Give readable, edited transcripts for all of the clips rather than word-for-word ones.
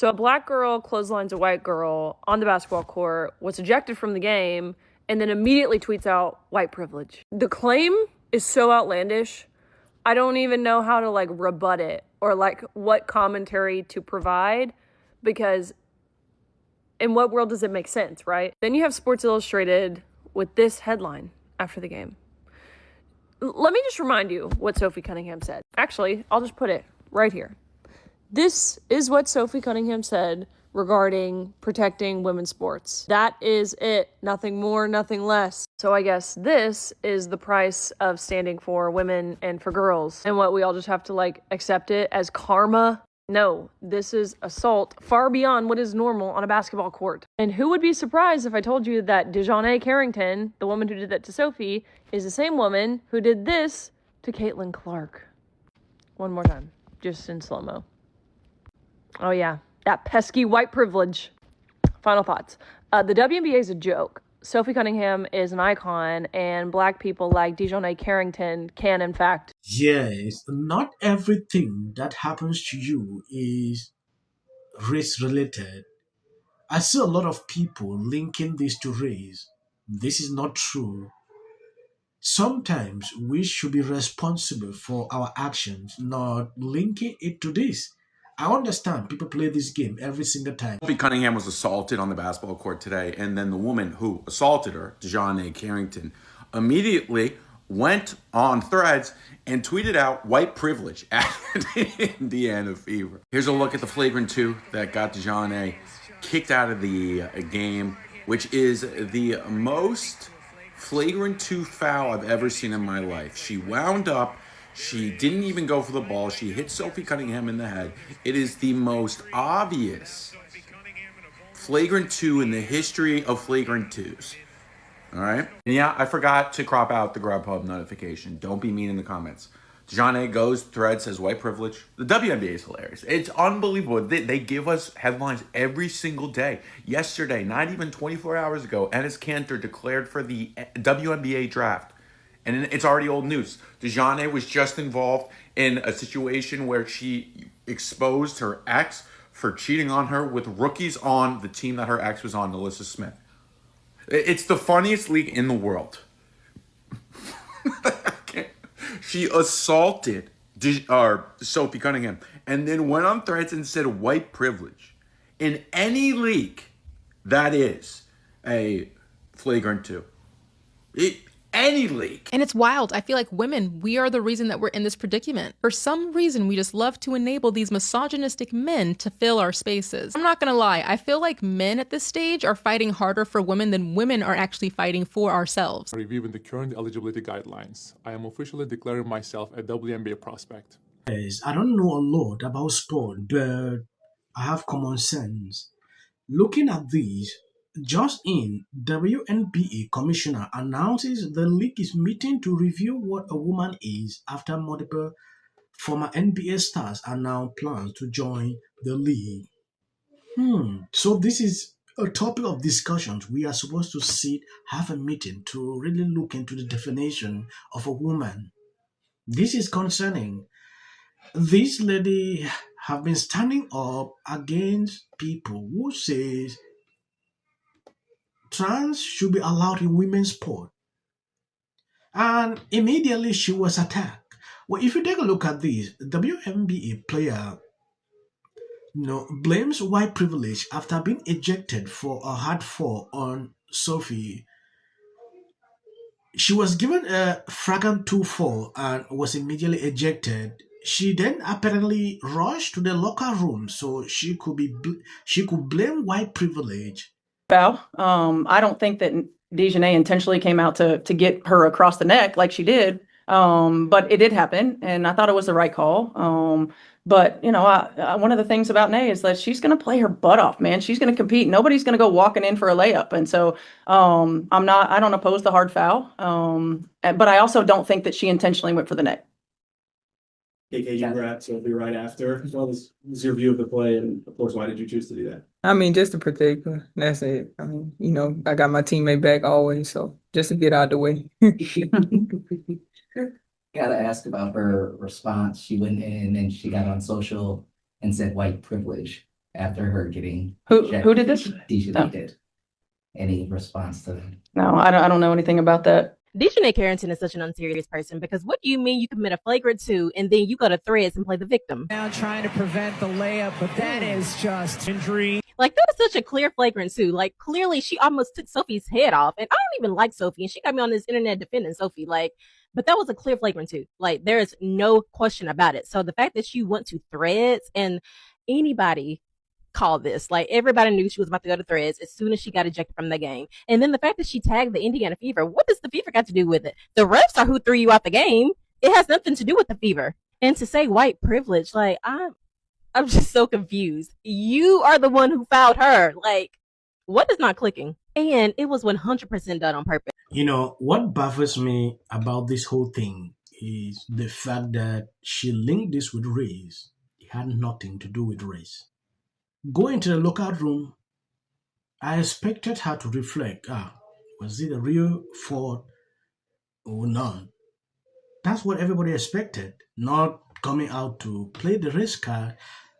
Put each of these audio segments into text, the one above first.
So a black girl clotheslines a white girl on the basketball court, was ejected from the game, and then immediately tweets out white privilege. The claim is so outlandish, I don't even know how to like rebut it or like what commentary to provide, because in what world does it make sense, right? Then you have Sports Illustrated with this headline after the game. Let me just remind you what Sophie Cunningham said. Actually, I'll just put it right here. This is what Sophie Cunningham said regarding protecting women's sports. That is it. Nothing more, nothing less. So I guess this is the price of standing for women and for girls. And what, we all just have to like accept it as karma? No, this is assault far beyond what is normal on a basketball court. And who would be surprised if I told you that DeJounte Carrington, the woman who did that to Sophie, is the same woman who did this to Caitlin Clark. One more time, just in slow-mo. Oh yeah, that pesky white privilege. Final thoughts. The WNBA is a joke. Sophie Cunningham is an icon, and black people like DeJounte Carrington can, in fact. Yes, not everything that happens to you is race related. I see a lot of people linking this to race. This is not true. Sometimes we should be responsible for our actions, not linking it to this. I understand people play this game every single time. Sophie Cunningham was assaulted on the basketball court today, and then the woman who assaulted her, DeJounte Carrington, immediately went on Threads and tweeted out white privilege at Indiana Fever. Here's a look at the flagrant 2 that got DeJounte kicked out of the game, which is the most flagrant 2 foul I've ever seen in my life. She wound up, she didn't even go for the ball, she hit Sophie Cunningham in the head. It is the most obvious flagrant 2 in the history of flagrant 2s. All right? And yeah, I forgot to crop out the Grubhub notification. Don't be mean in the comments. DeJounte goes, Thread says white privilege. The WNBA is hilarious. It's unbelievable. They give us headlines every single day. Yesterday, not even 24 hours ago, Enes Kanter declared for the WNBA draft. And it's already old news. DeJounte was just involved in a situation where she exposed her ex for cheating on her with rookies on the team that her ex was on, Alyssa Smith. It's the funniest league in the world. She assaulted Sophie Cunningham and then went on Threads and said white privilege. In any league, that is a flagrant 2. Any league. And it's wild. I feel like women, we are the reason that we're in this predicament. For some reason, we just love to enable these misogynistic men to fill our spaces. I'm not gonna lie, I feel like men at this stage are fighting harder for women than women are actually fighting for ourselves. Reviewing the current eligibility guidelines, I am officially declaring myself a WNBA prospect. Yes, I don't know a lot about sport, but I have common sense. Looking at these, just in, WNBA commissioner announces the league is meeting to review what a woman is after multiple former NBA stars are now planned to join the league. So this is a topic of discussions. We are supposed to sit, have a meeting to really look into the definition of a woman. This is concerning. This lady have been standing up against people who says trans should be allowed in women's sport. And immediately she was attacked. Well, if you take a look at this, WNBA player blames white privilege after being ejected for a hard fall on Sophie. She was given a flagrant 2 fall and was immediately ejected. She then apparently rushed to the locker room so she could blame white privilege. Foul. I don't think that DeJounte intentionally came out to get her across the neck like she did. But it did happen, and I thought it was the right call. But you know, one of the things about Nay is that she's going to play her butt off, man. She's going to compete. Nobody's going to go walking in for a layup, and so I don't oppose the hard foul. But I also don't think that she intentionally went for the neck. KK, you were at Sophie right after. What was your view of the play, and of course, why did you choose to do that? I mean, just to protect her. That's it. I mean, you know, I got my teammate back always, so just to get out of the way. Gotta ask about her response. She went in and she got on social and said white privilege. after her getting Who did this? Dejanay did. Any response to that? No, I don't know anything about that. Dejanay Carrington is such an unserious person, because what do you mean you commit a flagrant 2 and then you go to Threads and play the victim? Now trying to prevent the layup, but that is just injury. Like, that was such a clear flagrant 2. Like, clearly she almost took Sophie's head off, and I don't even like Sophie, and she got me on this internet defending Sophie. Like, but that was a clear flagrant 2. Like, there is no question about it. So the fact that she went to Threads, and anybody called this, like, everybody knew she was about to go to Threads as soon as she got ejected from the game. And then the fact that she tagged the Indiana Fever, what does the Fever got to do with it? The refs are who threw you out the game. It has nothing to do with the Fever. And to say white privilege, like, I'm just so confused. You are the one who fouled her. Like, what is not clicking? And it was 100% done on purpose. You know, what baffles me about this whole thing is the fact that she linked this with race. It had nothing to do with race. Going to the locker room, I expected her to reflect, was it a real fault or not? That's what everybody expected, not coming out to play the race card.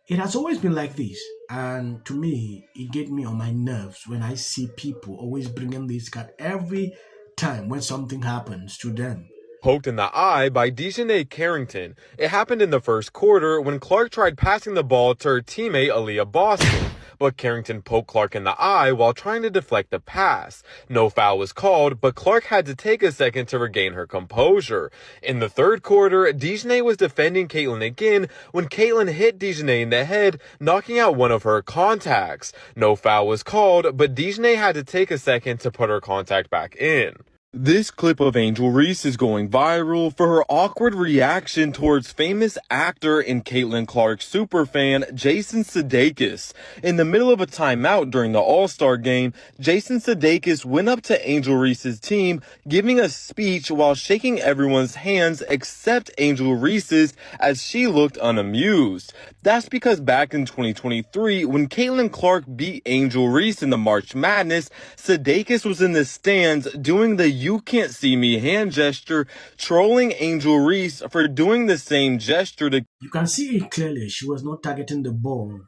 It has always been like this, and to me, it gets me on my nerves when I see people always bringing this card every time when something happens to them. Poked in the eye by Dejanay Carrington. It happened in the first quarter when Clark tried passing the ball to her teammate Aaliyah Boston, but Carrington poked Clark in the eye while trying to deflect the pass. No foul was called, but Clark had to take a second to regain her composure. In the third quarter, Dejanay was defending Caitlin again when Caitlin hit Dejanay in the head, knocking out one of her contacts. No foul was called, but Dejanay had to take a second to put her contact back in. This clip of Angel Reese is going viral for her awkward reaction towards famous actor and Caitlin Clark superfan Jason Sudeikis. In the middle of a timeout during the All-Star game, Jason Sudeikis went up to Angel Reese's team, giving a speech while shaking everyone's hands except Angel Reese's, as she looked unamused. That's because back in 2023, when Caitlin Clark beat Angel Reese in the March Madness, Sudeikis was in the stands doing the "you can't see me" hand gesture, trolling Angel Reese for doing the same gesture to... You can see it clearly. She was not targeting the ball.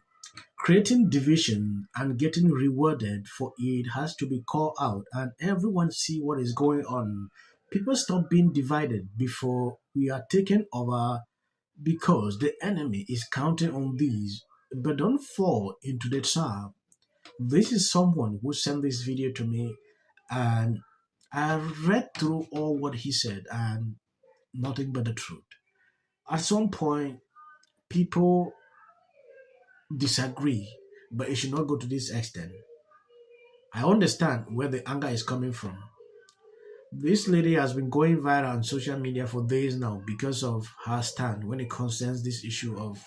Creating division and getting rewarded for it has to be called out, and everyone see what is going on. People stop being divided before we are taken over, because the enemy is counting on these. But don't fall into the trap. This is someone who sent this video to me, and I read through all what he said, and nothing but the truth. At some point, people disagree, but it should not go to this extent. I understand where the anger is coming from. This lady has been going viral on social media for days now because of her stand when it concerns this issue of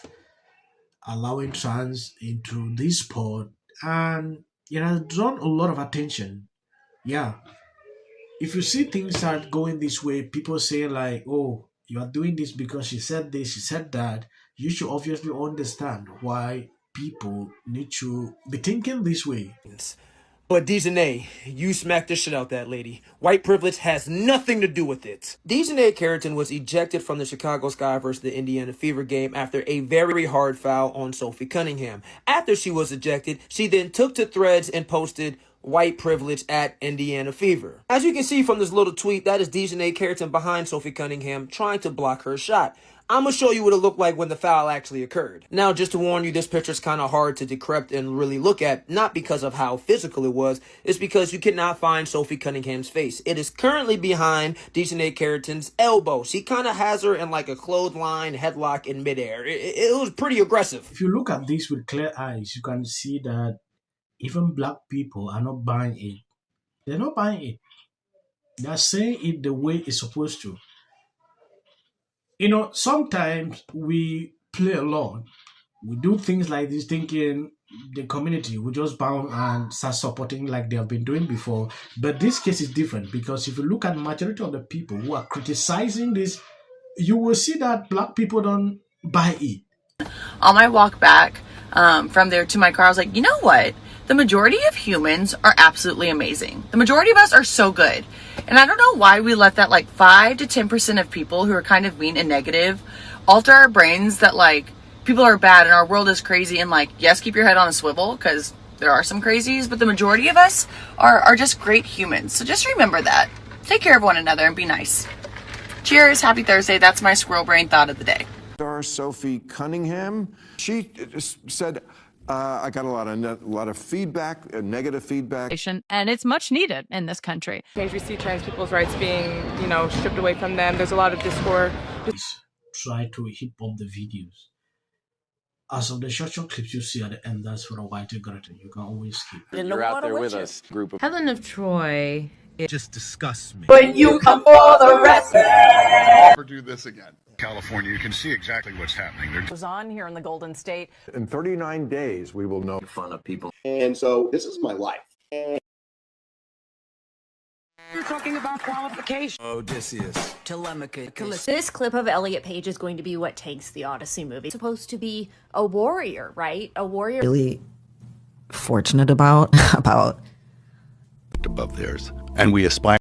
allowing trans into this sport, and it has drawn a lot of attention. Yeah. If you see things start going this way, people say like, oh, you are doing this because she said this, she said that, you should obviously understand why people need to be thinking this way. But Dejanay, you smacked the shit out that lady. White privilege has nothing to do with it. Dejanay Carrington was ejected from the Chicago Sky versus the Indiana Fever game after a very hard foul on Sophie Cunningham. After she was ejected, she then took to Threads and posted "white privilege at Indiana Fever." As you can see from this little tweet, that is Dejanay Carrington behind Sophie Cunningham trying to block her shot. I'm going to show you what it looked like when the foul actually occurred. Now, just to warn you, this picture's kind of hard to decrypt and really look at, not because of how physical it was, it's because you cannot find Sophie Cunningham's face. It is currently behind Dejanay Carrington's elbow. She kind of has her in like a clothesline headlock in midair. It was pretty aggressive. If you look at this with clear eyes, you can see that even black people are not buying it. They're not buying it. They're saying it the way it's supposed to. You know, sometimes we play a lot. We do things like this thinking the community will just bound and start supporting like they have been doing before. But this case is different, because if you look at the majority of the people who are criticizing this, you will see that black people don't buy it. On my walk back from there to my car, I was like, you know what? The majority of humans are absolutely amazing. The majority of us are so good. And I don't know why we let that like 5 to 10% of people who are kind of mean and negative alter our brains that like people are bad and our world is crazy, and like, yes, keep your head on a swivel because there are some crazies, but the majority of us are just great humans. So just remember that. Take care of one another and be nice. Cheers, happy Thursday. That's my squirrel brain thought of the day. Sophie Cunningham, she said, I got a lot of feedback, negative feedback. And it's much needed in this country. We see trans people's rights being, stripped away from them. There's a lot of discord. Try to hip up the videos. As of the short clips you see at the end, that's for a white Greta. You can always skip. You're out there with us, group of Helen of Troy. It just disgusts me. But you come for the rest. Never do this again. California, you can see exactly what's happening. It was on here in the Golden State. In 39 days, we will know fun of people. And so this is my life. You're talking about qualification. Odysseus. Telemachus. This clip of Elliot Page is going to be what takes the Odyssey movie. It's supposed to be a warrior, right? A warrior. Really fortunate about above theirs. And we aspire